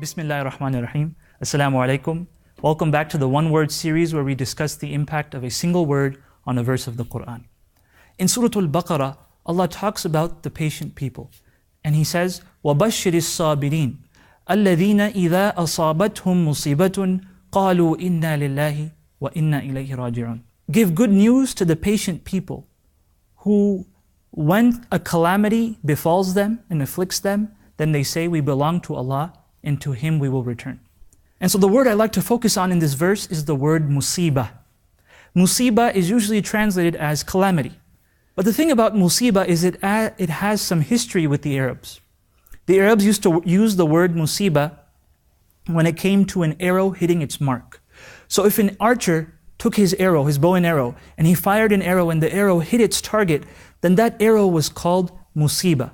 Bismillahir Rahmanir Rahim. Assalamu alaikum. Welcome back to the One Word series where we discuss the impact of a single word on a verse of the Quran. In Surah Al-Baqarah, Allah talks about the patient people. And He says, وَبَشِّرِ الصَّابِرِينَ الَّذِينَ إِذَا أَصَابَتْهُمْ مُصِيبَةٌ قَالُوا إِنَّا لِلَّهِ وَإِنَّا إِلَيْهِ رَاجِعُونَ. Give good news to the patient people who, when a calamity befalls them and afflicts them, then they say, we belong to Allah and to Him we will return. And so the word I like to focus on in this verse is the word Mussebah. Mussebah is usually translated as calamity. But the thing about Mussebah is it has some history with the Arabs. The Arabs used to use the word Mussebah when it came to an arrow hitting its mark. So if an archer took his arrow, his bow and arrow, and he fired an arrow and the arrow hit its target, then that arrow was called Mussebah.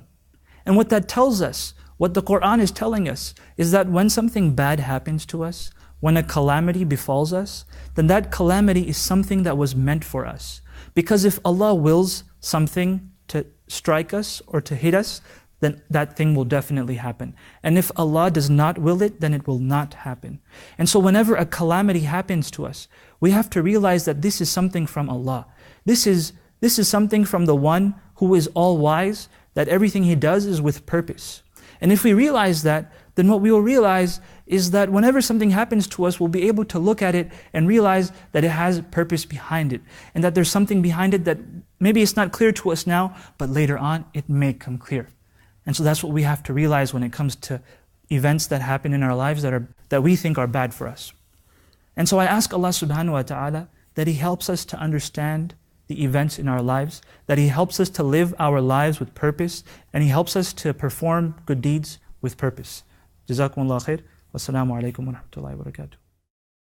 And what that tells us, what the Quran is telling us, is that when something bad happens to us, when a calamity befalls us, then that calamity is something that was meant for us. Because if Allah wills something to strike us or to hit us, then that thing will definitely happen. And if Allah does not will it, then it will not happen. And so whenever a calamity happens to us, we have to realize that this is something from Allah. This is something from the one who is all-wise, that everything He does is with purpose. And if we realize that, then what we will realize is that whenever something happens to us, we'll be able to look at it and realize that it has a purpose behind it. And that there's something behind it that maybe it's not clear to us now, but later on it may come clear. And so that's what we have to realize when it comes to events that happen in our lives that we think are bad for us. And so I ask Allah subhanahu wa ta'ala that He helps us to understand the events in our lives, that He helps us to live our lives with purpose, and He helps us to perform good deeds with purpose. Jazakumullah khair. Wassalamu alaikum wa rahmatullahi wa barakatuh.